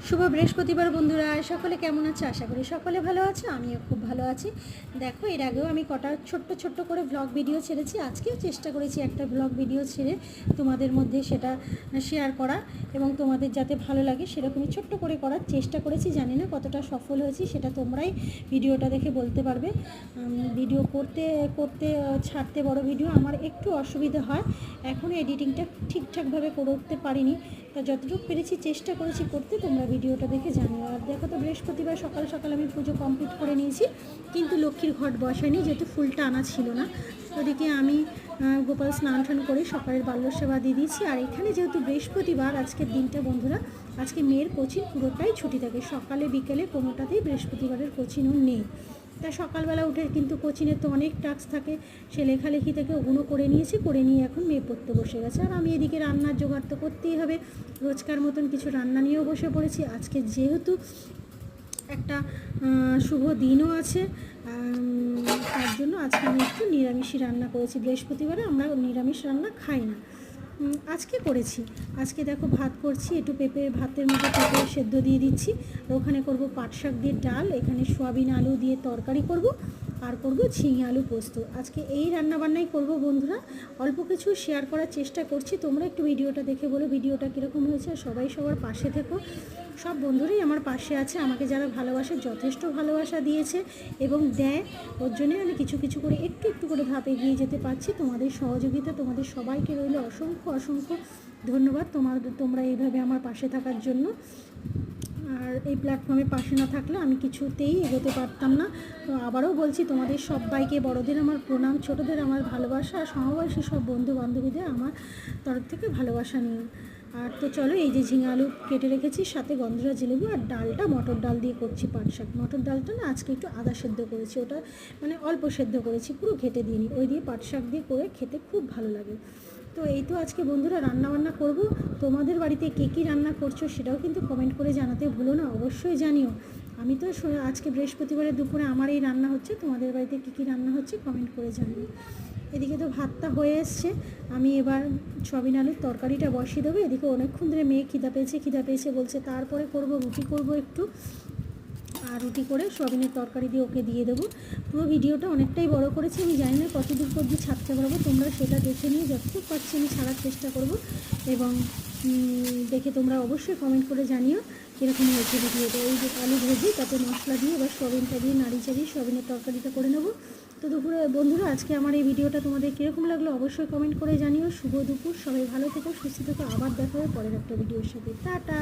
শুভ বৃহস্পতিবার বন্ধুরা, সকলে কেমন আছে? আশা করি সকলে ভালো আছে। আমিও খুব ভালো আছি। দেখো, এর আগেও আমি কটা ছোট্ট করে ব্লগ ভিডিও ছেড়েছি। আজকেও চেষ্টা করেছি একটা ব্লগ ভিডিও ছেড়ে তোমাদের মধ্যে সেটা শেয়ার করা এবং তোমাদের যাতে ভালো লাগে সেরকমই ছোট্ট করে করার চেষ্টা করেছি। জানি না কতটা সফল হয়েছি, সেটা তোমরাই ভিডিওটা দেখে বলতে পারবে। ভিডিও করতে করতে ছাড়তে বড় ভিডিও আমার একটু অসুবিধা হয়, এখনও এডিটিংটা ঠিকঠাকভাবে করে উঠতে পারিনি। তা যতটুকু পেরেছি চেষ্টা করেছি করতে, তোমরা ভিডিওটা দেখে জানিও। আর দেখো তো, বৃহস্পতিবার সকাল সকাল আমি পুজো কমপ্লিট করে নিয়েছি, কিন্তু লক্ষ্মীর ঘট বসাইনি যেহেতু ফুলটা আনা ছিল না। ওদিকে আমি গোপাল স্নান টান করে সকালের বাল্য সেবা দিয়ে দিয়েছি। আর এখানে যেহেতু বৃহস্পতিবার আজকের দিনটা বন্ধুরা, আজকে মেয়ের কোচিং পুরোটাই ছুটি থাকে, সকালে বিকেলে কোনোটাতেই বৃহস্পতিবারের কোচিংও নেই। তা সকালবেলা উঠে কিন্তু কোচিংয়ের তো অনেক টাস্ক থাকে, সে লেখালেখি থেকে ওগুলো করে নিয়েছি, করে নিয়ে এখন মেয়ে পড়তে বসে গেছে। আর আমি এদিকে রান্নার জোগাড় তো করতেই হবে, রোজকার মতন কিছু রান্না নিয়েও বসে পড়েছি। আজকে যেহেতু একটা শুভ দিনও আছে, তার জন্য আজকে আমি একটু নিরামিষই রান্না করেছি। বৃহস্পতিবারে আমরা নিরামিষ রান্না খাই না, আজকে করেছি। আজকে দেখো ভাত করছি, একটু ভাতের মধ্যে পেঁপে সেদ্ধ দিয়ে দিচ্ছি। আর ওখানে করব পাট শাক দিয়ে ডাল, এখানে সোয়াবিন আলু দিয়ে তরকারি করব, আর করব ঝিঙে আলু পোস্ত। আজকে এই রান্নাবান্নাই করব বন্ধুরা। অল্প কিছু শেয়ার করার চেষ্টা করছি, তোমরা একটু ভিডিওটা দেখে বলো ভিডিওটা কীরকম হয়েছে। সবাই সবার পাশে থেকো, সব বন্ধুরাই আমার পাশে আছে, আমাকে যারা ভালোবাসে যথেষ্ট ভালোবাসা দিয়েছে এবং দেয়, ওর জন্যে আমি কিছু কিছু করে একটু করে ধাপ এগিয়ে যেতে পারছি। তোমাদের সহযোগিতা, তোমাদের সবাইকে রইল অসংখ্য ধন্যবাদ তোমরা এইভাবে আমার পাশে থাকার জন্য। আর এই প্ল্যাটফর্মের পাশে না থাকলে আমি কিছুতেই এগোতে পারতাম না। তো আবারও বলছি, তোমাদের সবাইকে বড়দের আমার প্রণাম, ছোটদের আমার ভালোবাসা, আর সমবয়সী সব বন্ধু বান্ধবীদের আমার তরফ থেকে ভালোবাসা নিয়ে। আর তো চলো, এই যে ঝিঙে আলু কেটে রেখেছি, সাথে গন্ধরাজ লেবু, আর ডালটা মটর ডাল দিয়ে করছি পাট শাক। মটর ডালটা না আজকে একটু আদা সেদ্ধ করেছি, ওটা মানে অল্প সেদ্ধ করেছি, পুরো ঘেটে দিইনি। ওই দিয়ে পাট শাক দিয়ে করে খেতে খুব ভালো লাগে। তো এই তো আজকে বন্ধুরা রান্নাবান্না করব। তোমাদের বাড়িতে কে কী রান্না করছো সেটাও কিন্তু কমেন্ট করে জানাতে ভুলো না, অবশ্যই জানিও। আমি তো আজকে বৃহস্পতিবারের দুপুরে আমার এই রান্না হচ্ছে, তোমাদের বাড়িতে কী কী রান্না হচ্ছে কমেন্ট করে জানিও। এদিকে তো ভাতটা হয়ে এসছে, আমি এবার সয়াবিন আলুর তরকারিটা বসিয়ে দেবো। এদিকে অনেকক্ষণ ধরে মেয়ে খিদা পেয়েছে বলছে, তারপরে রুটি করব একটু, আর রুটি করে সয়াবিনের তরকারি দিয়ে ওকে দিয়ে দেবো। পুরো ভিডিওটা অনেকটাই বড় করেছি, আমি জানি না কতদূর পর্যন্ত ছাড়তে পারবো, তোমরা সেটা দেখে নিয়ে যতটুকু পারছি আমি ছাড়ার চেষ্টা করব। এবং দেখে তোমরা অবশ্যই কমেন্ট করে জানিও কীরকম হয়েছে ভিডিওটা। এই যে আলু ভেজে তাতে মশলা দিয়ে এবার সয়াবিনটা দিয়ে নাড়ি চাড়িয়ে সয়াবিনের তরকারিটা করে নেবো। তো দুপুরে বন্ধুরা আজকে আমার এই ভিডিওটা তোমাদের কীরকম লাগলো অবশ্যই কমেন্ট করে জানিও। শুভ দুপুর, সবাই ভালো থেকো, সুস্থ থেকো, আবার দেখা হবে পরের একটা ভিডিওর সাথে। টাটা।